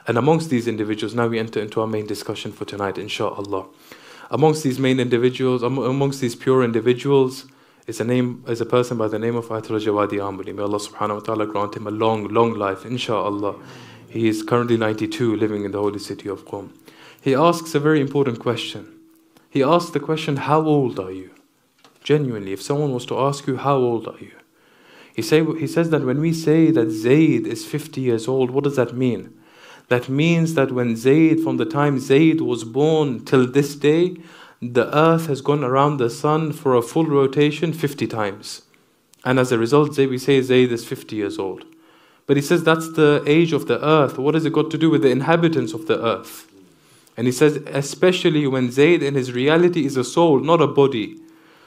And amongst these individuals, now we enter into our main discussion for tonight, inshaAllah. Amongst these main individuals, amongst these pure individuals, is a person by the name of Ayatollah Jawadi Amuli. May Allah subhanahu wa ta'ala grant him a long, long life, inshaAllah. He is currently 92, living in the holy city of Qom. He asks a very important question. He asks the question, how old are you? Genuinely, if someone was to ask you, how old are you? He says that when we say that Zayd is 50 years old, what does that mean? That means that when Zayd, from the time Zayd was born till this day, the earth has gone around the sun for a full rotation 50 times. And as a result, we say Zayd is 50 years old. But he says that's the age of the earth. What has it got to do with the inhabitants of the earth? And he says, especially when Zayd in his reality is a soul, not a body.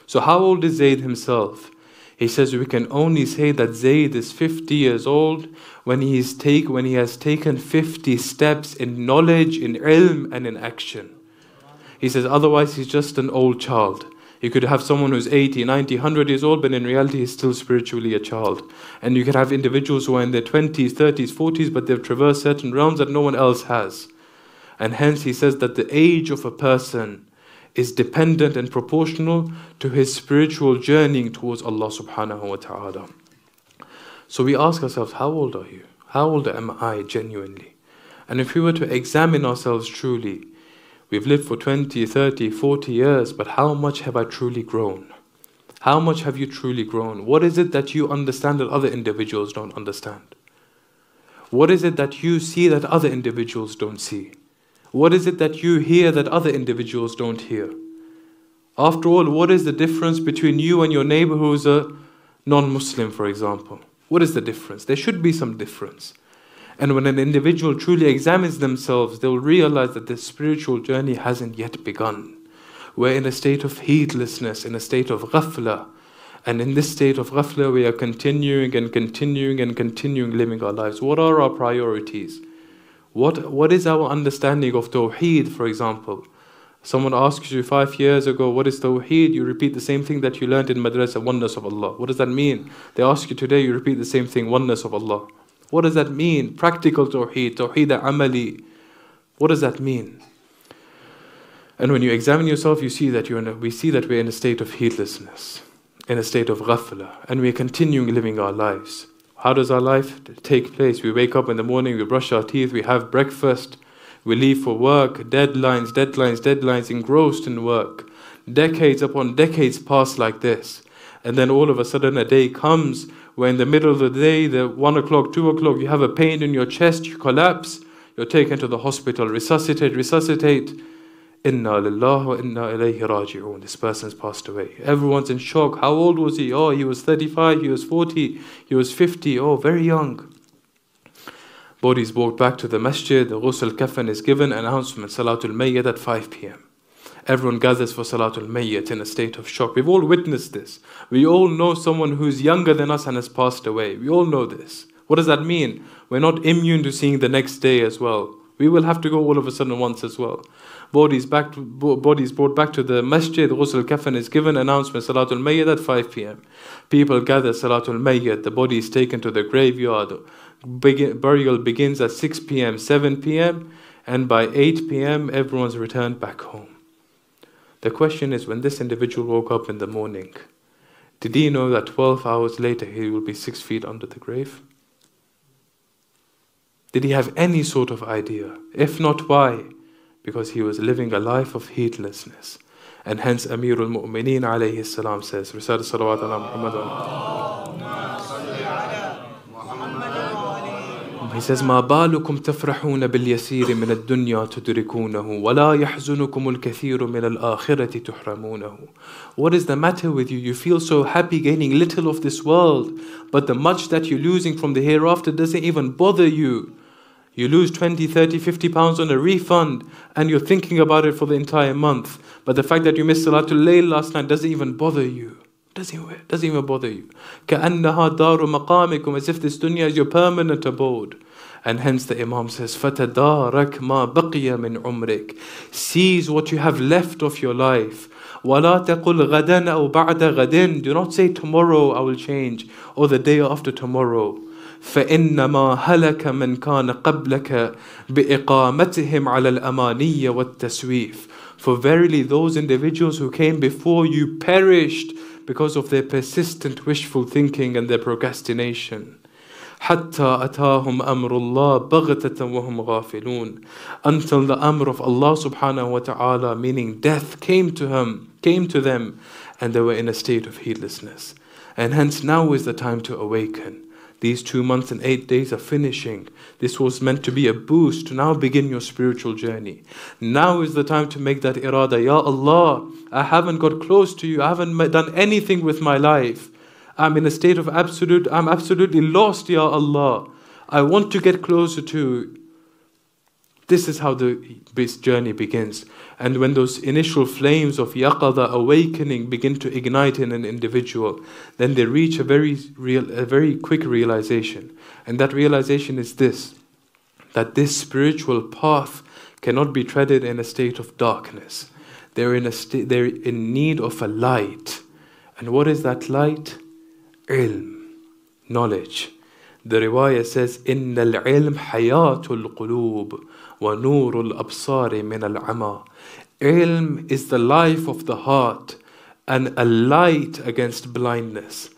So how old is Zayd himself? He says we can only say that Zayd is 50 years old when he has taken 50 steps in knowledge, in ilm, and in action. He says otherwise he's just an old child. You could have someone who's 80, 90, 100 years old, but in reality he's still spiritually a child. And you could have individuals who are in their 20s, 30s, 40s, but they've traversed certain realms that no one else has. And hence he says that the age of a person is dependent and proportional to his spiritual journeying towards Allah subhanahu wa ta'ala. So we ask ourselves, how old are you? How old am I genuinely? And if we were to examine ourselves truly, we've lived for 20, 30, 40 years, but how much have I truly grown? How much have you truly grown? What is it that you understand that other individuals don't understand? What is it that you see that other individuals don't see? What is it that you hear that other individuals don't hear? After all, what is the difference between you and your neighbor who's a non-Muslim, for example? What is the difference? There should be some difference. And when an individual truly examines themselves, they'll realize that their spiritual journey hasn't yet begun. We're in a state of heedlessness, in a state of ghaflah. And in this state of ghaflah, we are continuing living our lives. What are our priorities? What is our understanding of Tawheed, for example? Someone asks you 5 years ago, what is Tawheed? You repeat the same thing that you learned in madrasa, oneness of Allah. What does that mean? They ask you today, you repeat the same thing, oneness of Allah. What does that mean? Practical Tawheed, Tawheed amali. What does that mean? And when you examine yourself, we see that we're in a state of heedlessness, in a state of ghaflah, and we're continuing living our lives. How does our life take place? We wake up in the morning, we brush our teeth, we have breakfast, we leave for work, deadlines, engrossed in work. Decades upon decades pass like this. And then all of a sudden a day comes where in the middle of the day, the 1 o'clock, 2 o'clock, you have a pain in your chest, you collapse, you're taken to the hospital, resuscitate. Inna lillahi wa inna ilayhi raji'un. This person's passed away. Everyone's in shock. How old was he? Oh, he was 35, he was 40, he was 50. Oh, very young. Body's brought back to the masjid, the ghusl kafan is given, announcement, Salatul Mayyit at 5 p.m. Everyone gathers for Salatul Mayyit in a state of shock. We've all witnessed this. We all know someone who's younger than us and has passed away. We all know this. What does that mean? We're not immune to seeing the next day as well. We will have to go all of a sudden once as well. Bodies brought back to the masjid, ghusl kafan is given, announcement, Salatul Mayyit at 5 p.m. People gather, Salatul Mayyit, the body is taken to the graveyard. Burial begins at 6 p.m., 7 p.m., and by 8 p.m. everyone's returned back home. The question is, when this individual woke up in the morning, did he know that 12 hours later he will be 6 feet under the grave? Did he have any sort of idea? If not, why? Because he was living a life of heedlessness. And hence Amirul Mu'mineen alayhi salam says, Risal salawat ala Muhammad. He says, مَا بَالُكُمْ تَفْرَحُونَ بِالْيَسِيرِ مِنَ الدُّنْيَا تُدْرِكُونَهُ وَلَا يَحْزُنُكُمُ الْكَثِيرُ مِنَ الْآخِرَةِ تُحْرَمُونَهُ. What is the matter with you? You feel so happy gaining little of this world, but the much that you're losing from the hereafter doesn't even bother you. You lose 20, 30, 50 pounds on a refund and you're thinking about it for the entire month. But the fact that you missed Salatul Layl last night doesn't even bother you. Doesn't even bother you. كَأَنَّهَا دَارُ مَقَامِكُمْ, as if this dunya is your permanent abode. And hence the Imam says, فَتَدَارَكْ مَا بَقِيَ مِنْ عُمْرِكَ. Seize what you have left of your life. وَلَا تَقُلْ غَدًا أَوْ بَعْدَ غَدٍ. Do not say tomorrow I will change, or the day after tomorrow. فإنما هلك من كان قبلك بإقامتهم على الأماني والتسويف. For verily those individuals who came before you perished because of their persistent wishful thinking and their procrastination. حتى أتاهم أمر الله بغتة وهم غافلون. Until the amr of Allah subhanahu wa ta'ala, meaning death, came to them, and they were in a state of heedlessness. And hence now is the time to awaken. These 2 months and 8 days are finishing. This was meant to be a boost to now begin your spiritual journey. Now is the time to make that irada. Ya Allah, I haven't got close to you. I haven't done anything with my life. I'm in a state of I'm absolutely lost, Ya Allah. I want to get closer to you. This is how this journey begins. And when those initial flames of yaqadha, awakening, begin to ignite in an individual, then they reach a very quick realization. And that realization is this, that this spiritual path cannot be treaded in a state of darkness. They're in need of a light. And what is that light? Ilm, knowledge. The riwayah says, إِنَّ الْعِلْمِ حَيَاةُ الْقُلُوبِ وَنُورُ الْأَبْصَارِ مِنَ الْعَمَى. Ilm is the life of the heart and a light against blindness.